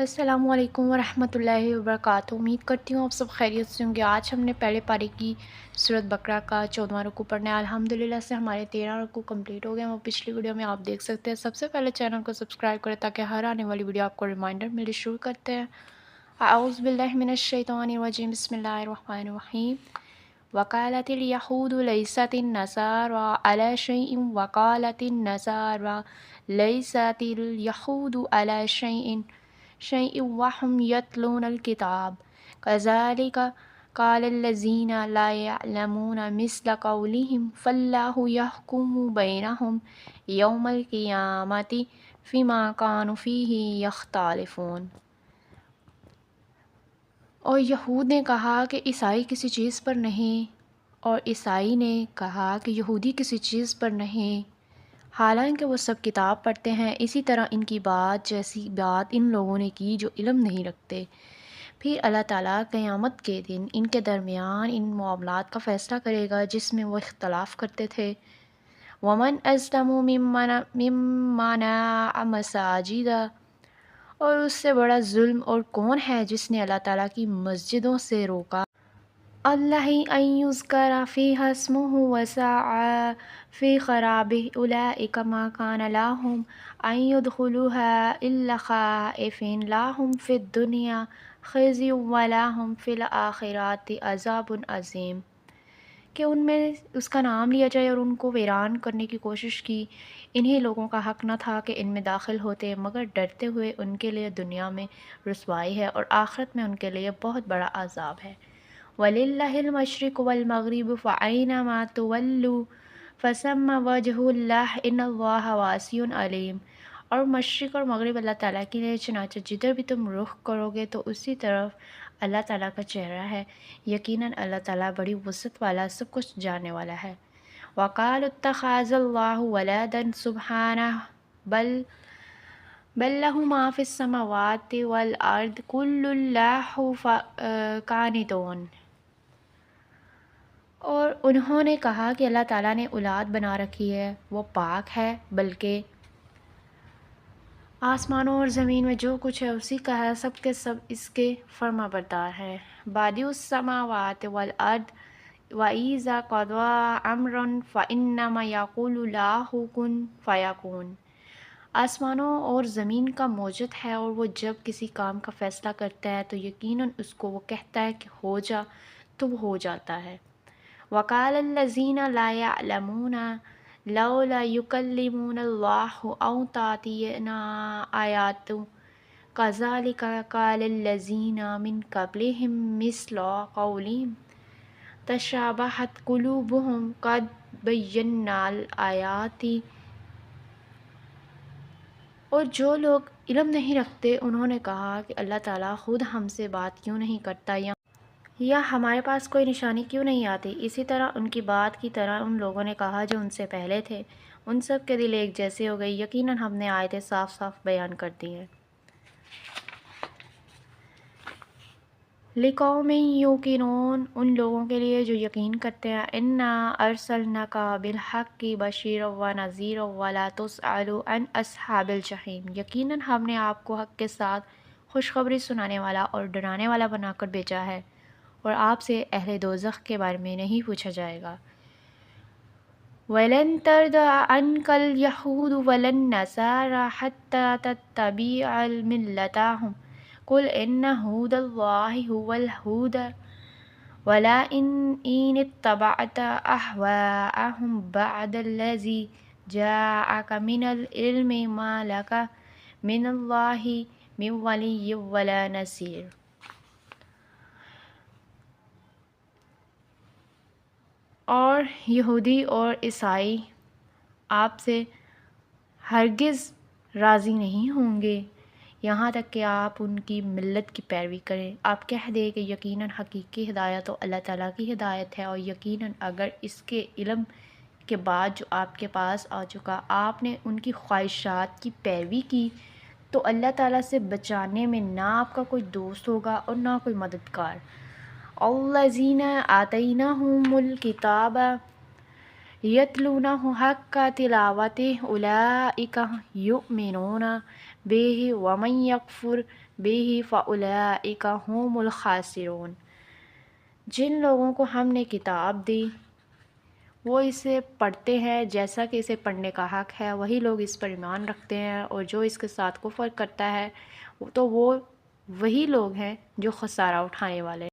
السلام علیکم ورحمۃ اللہ وبرکاتہ۔ امید کرتی ہوں آپ سب خیریت سے ہوں گے۔ آج ہم نے پہلے پارے کی سورۃ بقرہ کا 14واں رکوع پڑھنا ہے۔ الحمدللہ سے ہمارے 13 رکوع کمپلیٹ ہو گئے ہیں، وہ پچھلی ویڈیو میں آپ دیکھ سکتے ہیں۔ سب سے پہلے چینل کو سبسکرائب کریں تاکہ ہر آنے والی ویڈیو آپ کو ریمائنڈر ملے۔ شروع کرتے ہیں۔ اعوذ باللہ من الشیطان الرجیم، بسم اللہ الرحمن الرحیم۔ وقالت اليهود ليست النصارى على شيء وقالت النصارى ليست اليهود على شيء وهم يتلون الكتاب كذلك قال الذين لا يعلمون مثل قولهم فالله يحكم بينهم يوم القيامة فيما كانوا فيه يختلفون۔ اور یہود نے کہا کہ عیسائی کسی چیز پر نہیں، اور عیسائی نے کہا کہ یہودی کسی چیز پر نہیں، حالانکہ وہ سب کتاب پڑھتے ہیں۔ اسی طرح ان کی بات جیسی بات ان لوگوں نے کی جو علم نہیں رکھتے۔ پھر اللہ تعالیٰ قیامت کے دن ان کے درمیان ان معاملات کا فیصلہ کرے گا جس میں وہ اختلاف کرتے تھے۔ وَمَنْ أَظْلَمُ مِمَّنْ مَنَعَ مَسَاجِدَ، اور اس سے بڑا ظلم اور کون ہے جس نے اللہ تعالیٰ کی مسجدوں سے روکا اللہ ان یذکر فیہا اسمہ وسعی فی خرابہ اولئک ما کان لہم ان یدخلوها الا خائفین لہم فی الدنیا خزی ولہم فی الآخرۃ عذاب عظیم، کہ ان میں اس کا نام لیا جائے اور ان کو ویران کرنے کی کوشش کی۔ انہی لوگوں کا حق نہ تھا کہ ان میں داخل ہوتے، مگر ڈرتے ہوئے ان کے لیے دنیا میں رسوائی ہے اور آخرت میں ان کے لیے بہت بڑا عذاب ہے۔ وَلِلَّهِ الْمَشْرِقُ وَالْمَغْرِبُ فَأَيْنَمَا تُوَلُّوا فَثَمَّ وَجْهُ اللَّهِ إِنَّ اللَّهَ وَاسِعٌ عَلِيمٌ، اور مشرق اور مغرب اللہ تعالیٰ کے لیے، چنانچہ جدھر بھی تم رخ کرو گے تو اسی طرف اللہ تعالیٰ کا چہرہ ہے، یقیناً اللہ تعالیٰ بڑی وسعت والا، سب کچھ جاننے والا ہے۔ وَقَالُوا اتَّخَذَ اللَّهُ وَلَدًا سُبْحَانَهُ بل له ما في السماوات والأرض كل له قانتون، اور انہوں نے کہا کہ اللہ تعالیٰ نے اولاد بنا رکھی ہے، وہ پاک ہے، بلکہ آسمانوں اور زمین میں جو کچھ ہے اسی کا ہے، سب کے سب اس کے فرما بردار ہے۔ بادئ السماوات والارض وَإِذَا قَضَىٰ أَمْرًا فَإِنَّمَا يَقُولُ لَهُ كُن فَيَكُونُ، آسمانوں اور زمین کا موجد ہے، اور وہ جب کسی کام کا فیصلہ کرتا ہے تو یقیناً اس کو وہ کہتا ہے کہ ہو جا، تو وہ ہو جاتا ہے۔ وَقَالَ الَّذِينَ لَا يَعْلَمُونَ لَوْلَا يُكَلِّمُونَ اللَّهُ أَوْ تَأْتِيَنَا آیَاتٌ كَذَلِكَ قَالَ الَّذِينَ مِن قَبْلِهِم مِّثْلُ قَوْلِهِمْ تَشَابَهَتْ قُلُوبُهُمْ قَدْ بَيَّنَّا الْآيَاتِ، اور جو لوگ علم نہیں رکھتے انہوں نے کہا کہ اللہ تعالیٰ خود ہم سے بات کیوں نہیں کرتا، یا ہمارے پاس کوئی نشانی کیوں نہیں آتی۔ اسی طرح ان کی بات کی طرح ان لوگوں نے کہا جو ان سے پہلے تھے، ان سب کے دل ایک جیسے ہو گئے، یقیناً ہم نے آیتیں صاف صاف بیان کر دی ہیں۔ لِقَوْمٍ یُوقِنُونَ، ان لوگوں کے لیے جو یقین کرتے ہیں۔ اِنَّا أَرْسَلْنَاكَ بِالْحَقِّ بَشِيرًا وَنَذِيرًا وَلَا تُسْأَلُ عَنْ أَصْحَابِ الْجَحِيمِ، یقیناً ہم نے آپ کو حق کے ساتھ خوشخبری سنانے والا اور ڈرانے والا بنا کر بھیجا ہے، اور آپ سے اہل دوزخ کے بارے میں نہیں پوچھا جائے گا۔ وَلَن تَرْضَىٰ عَنْكَ الْيَهُودُ وَلَا النَّصَارَىٰ حَتَّىٰ تَتَّبِعَ مِلَّتَهُمْ قُلْ إِنَّ هُدَى اللَّهِ هُوَ الْهُدَىٰ وَلَئِنْ اتَّبَعْتَ أَهْوَاءَهُمْ بَعْدَ الَّذِي جَاءَكَ مِنَ الْعِلْمِ مَا لَكَ مِنَ اللَّهِ مِن وَلِيٍّ وَلَا نَصِيرٍ۔ اور یہودی اور عیسائی آپ سے ہرگز راضی نہیں ہوں گے یہاں تک کہ آپ ان کی ملت کی پیروی کریں۔ آپ کہہ دیں کہ یقیناً حقیقی ہدایت تو اللہ تعالیٰ کی ہدایت ہے، اور یقیناً اگر اس کے علم کے بعد جو آپ کے پاس آ چکا آپ نے ان کی خواہشات کی پیروی کی تو اللہ تعالیٰ سے بچانے میں نہ آپ کا کوئی دوست ہوگا اور نہ کوئی مددگار۔ الذین آتیناہم الکتاب یتلونہ حق تلاوتہ اولئک یؤمنون به ومن یکفر به فاولئک هم الخاسرون۔ جن لوگوں کو ہم نے کتاب دی وہ اسے پڑھتے ہیں جیسا کہ اسے پڑھنے کا حق ہے، وہی لوگ اس پر ایمان رکھتے ہیں، اور جو اس کے ساتھ کفر کرتا ہے تو وہ وہی لوگ ہیں جو خسارہ اٹھانے والے ہیں۔